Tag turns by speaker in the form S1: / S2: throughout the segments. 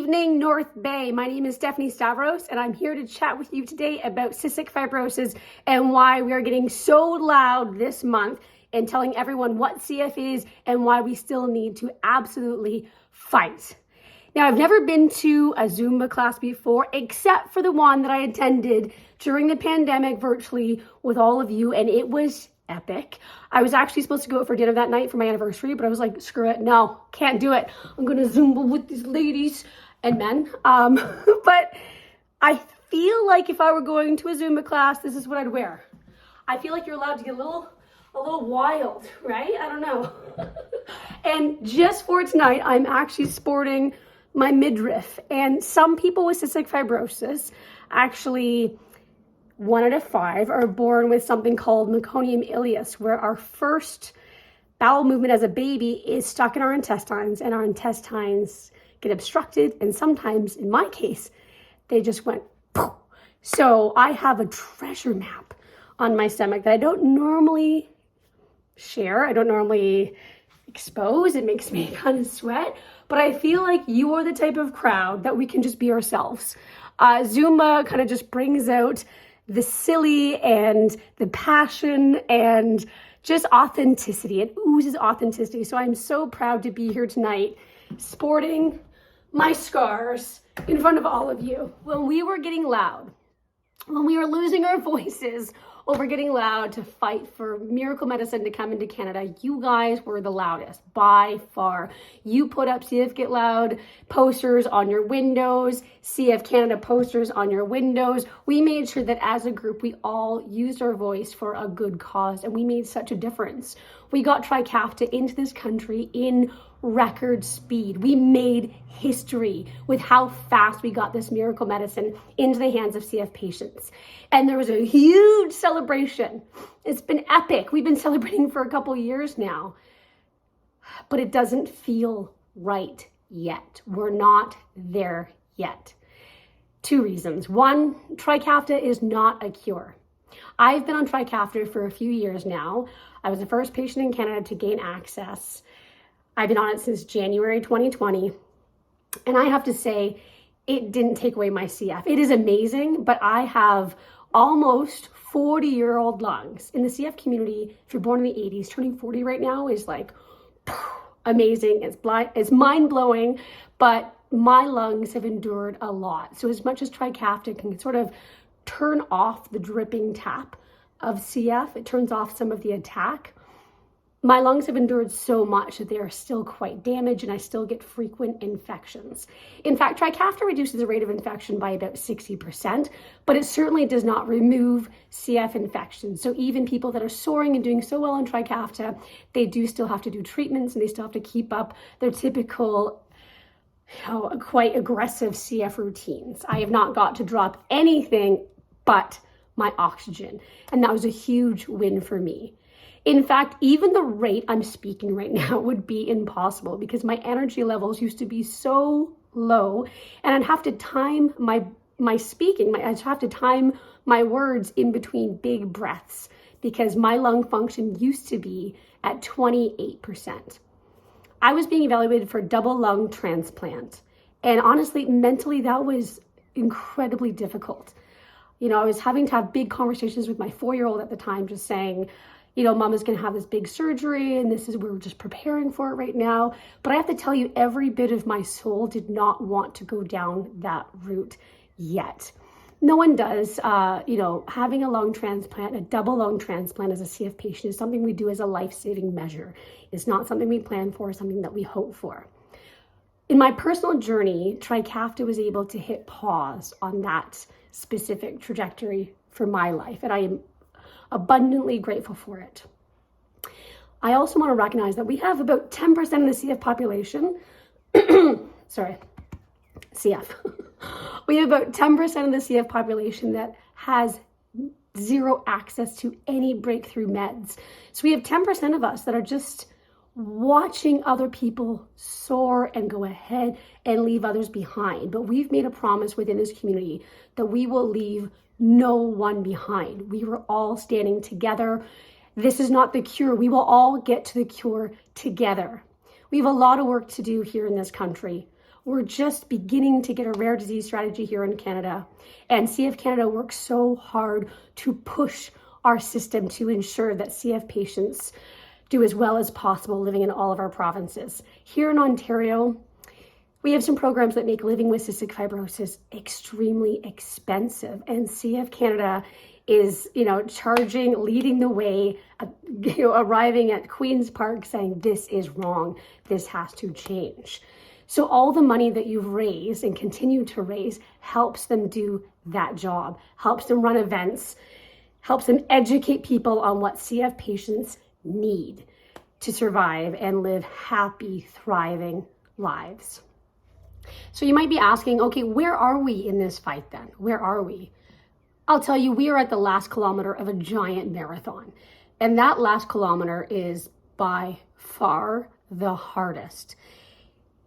S1: evening, North Bay. My name is Stephanie Stavros, and I'm here to chat with you today about cystic fibrosis and why we are getting so loud this month and telling everyone what CF is and why we still need to absolutely fight. Now, I've never been to a Zumba class before, except for the one that I attended during the pandemic virtually with all of you, and it was epic. I was actually supposed to go out for dinner that night for my anniversary, but I was like, screw it, no, can't do it. I'm gonna Zumba with these ladies and men. But I feel like if I were going to a Zumba class, this is what I'd wear. I feel like you're allowed to get a little wild, right? I don't know. And just for tonight, I'm actually sporting my midriff. And some people with cystic fibrosis, actually 1 out of 5 are born with something called meconium ileus, where our first bowel movement as a baby is stuck in our intestines, and our intestines get obstructed. And sometimes, in my case, they just went poof. So I have a treasure map on my stomach that I don't normally share. I don't normally expose. It makes me kind of sweat, but I feel like you are the type of crowd that we can just be ourselves. Zumba kind of just brings out the silly and the passion and just authenticity. It oozes authenticity. So I'm so proud to be here tonight sporting my scars in front of all of you. When we were getting loud, when we were losing our voices over getting loud to fight for miracle medicine to come into Canada, you guys were the loudest by far. You put up CF Get Loud posters on your windows, CF Canada posters on your windows. We made sure that as a group, we all used our voice for a good cause, and we made such a difference. We got Trikafta into this country in record speed. We made history with how fast we got this miracle medicine into the hands of CF patients. And there was a huge celebration. It's been epic. We've been celebrating for a couple years now, but it doesn't feel right yet. We're not there yet. 2 reasons. 1, Trikafta is not a cure. I've been on Trikafta for a few years now. I was the first patient in Canada to gain access. I've been on it since January 2020, and I have to say, it didn't take away my CF. It is amazing, but I have almost 40-year-old lungs. In the CF community, if you're born in the 80s, turning 40 right now is like amazing. It's mind-blowing, but my lungs have endured a lot. So as much as Trikafta can sort of turn off the dripping tap of CF, it turns off some of the attack. My lungs have endured so much that they are still quite damaged, and I still get frequent infections. In fact, Trikafta reduces the rate of infection by about 60%, but it certainly does not remove CF infections. So even people that are soaring and doing so well on Trikafta, they do still have to do treatments, and they still have to keep up their typical, quite aggressive CF routines. I have not got to drop anything but my oxygen, and that was a huge win for me. In fact, even the rate I'm speaking right now would be impossible because my energy levels used to be so low, and I'd have to time my speaking. I'd have to time my words in between big breaths because my lung function used to be at 28%. I was being evaluated for double lung transplant, and honestly, mentally, that was incredibly difficult. I was having to have big conversations with my 4-year-old at the time, just saying, Mama's going to have this big surgery, and we're just preparing for it right now. But I have to tell you, every bit of my soul did not want to go down that route yet. No one does. Having a lung transplant, a double lung transplant as a CF patient is something we do as a life-saving measure. It's not something we plan for, something that we hope for. In my personal journey, Trikafta was able to hit pause on that specific trajectory for my life, and I am abundantly grateful for it. I also want to recognize that we have about 10% of the CF population, CF. We have about 10% of the CF population that has zero access to any breakthrough meds. So we have 10% of us that are just watching other people soar and go ahead and leave others behind. But we've made a promise within this community that we will leave no one behind. We were all standing together. This is not the cure. We will all get to the cure together. We have a lot of work to do here in this country. We're just beginning to get a rare disease strategy here in Canada. And CF Canada works so hard to push our system to ensure that CF patients do as well as possible living in all of our provinces. Here in Ontario, we have some programs that make living with cystic fibrosis extremely expensive, and CF Canada is, charging, leading the way, arriving at Queen's Park saying this is wrong, this has to change. So all the money that you've raised and continue to raise helps them do that job, helps them run events, helps them educate people on what CF patients need to survive and live happy, thriving lives. So you might be asking, okay, where are we in this fight then? Where are we? I'll tell you, we are at the last kilometer of a giant marathon. And that last kilometer is by far the hardest.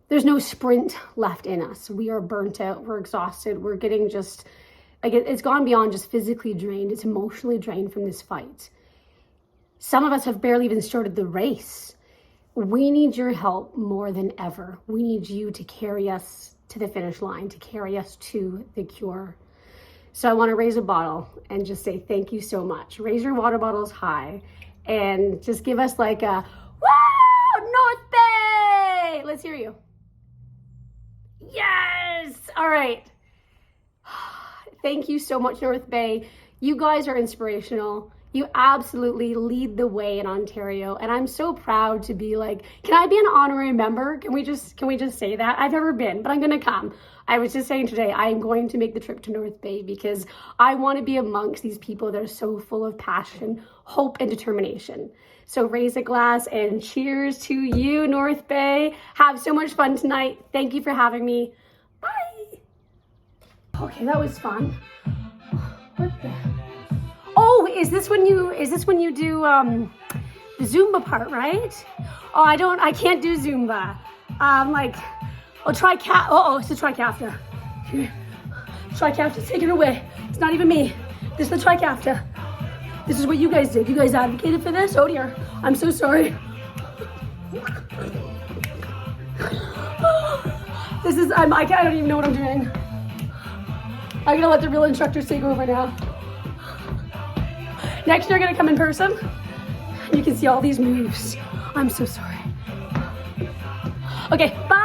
S1: There's no sprint left in us. We are burnt out, we're exhausted, we're getting it's gone beyond just physically drained, it's emotionally drained from this fight. Some of us have barely even started the race. We need your help more than ever. We need you to carry us to the finish line, to carry us to the cure. So I want to raise a bottle and just say thank you so much. Raise your water bottles high and just give us like a, woo, North Bay! Let's hear you. Yes! All right. Thank you so much, North Bay. You guys are inspirational. You absolutely lead the way in Ontario, and I'm so proud to be like, can I be an honorary member? Can we just say that? I've never been, but I'm gonna come. I was just saying today, I am going to make the trip to North Bay because I want to be amongst these people that are so full of passion, hope, and determination. So raise a glass and cheers to you, North Bay. Have so much fun tonight. Thank you for having me. Bye. Okay, that was fun. What the? Oh, is this when you do the Zumba part, right? Oh, I can't do Zumba. It's a tricafta. Tricafta, take it away. It's not even me. This is the tricafta. This is what you guys did. You guys advocated for this? Oh dear, I'm so sorry. I don't even know what I'm doing. I'm gonna let the real instructors take over now. Next year, I'm gonna come in person. You can see all these moves. I'm so sorry. Okay, bye.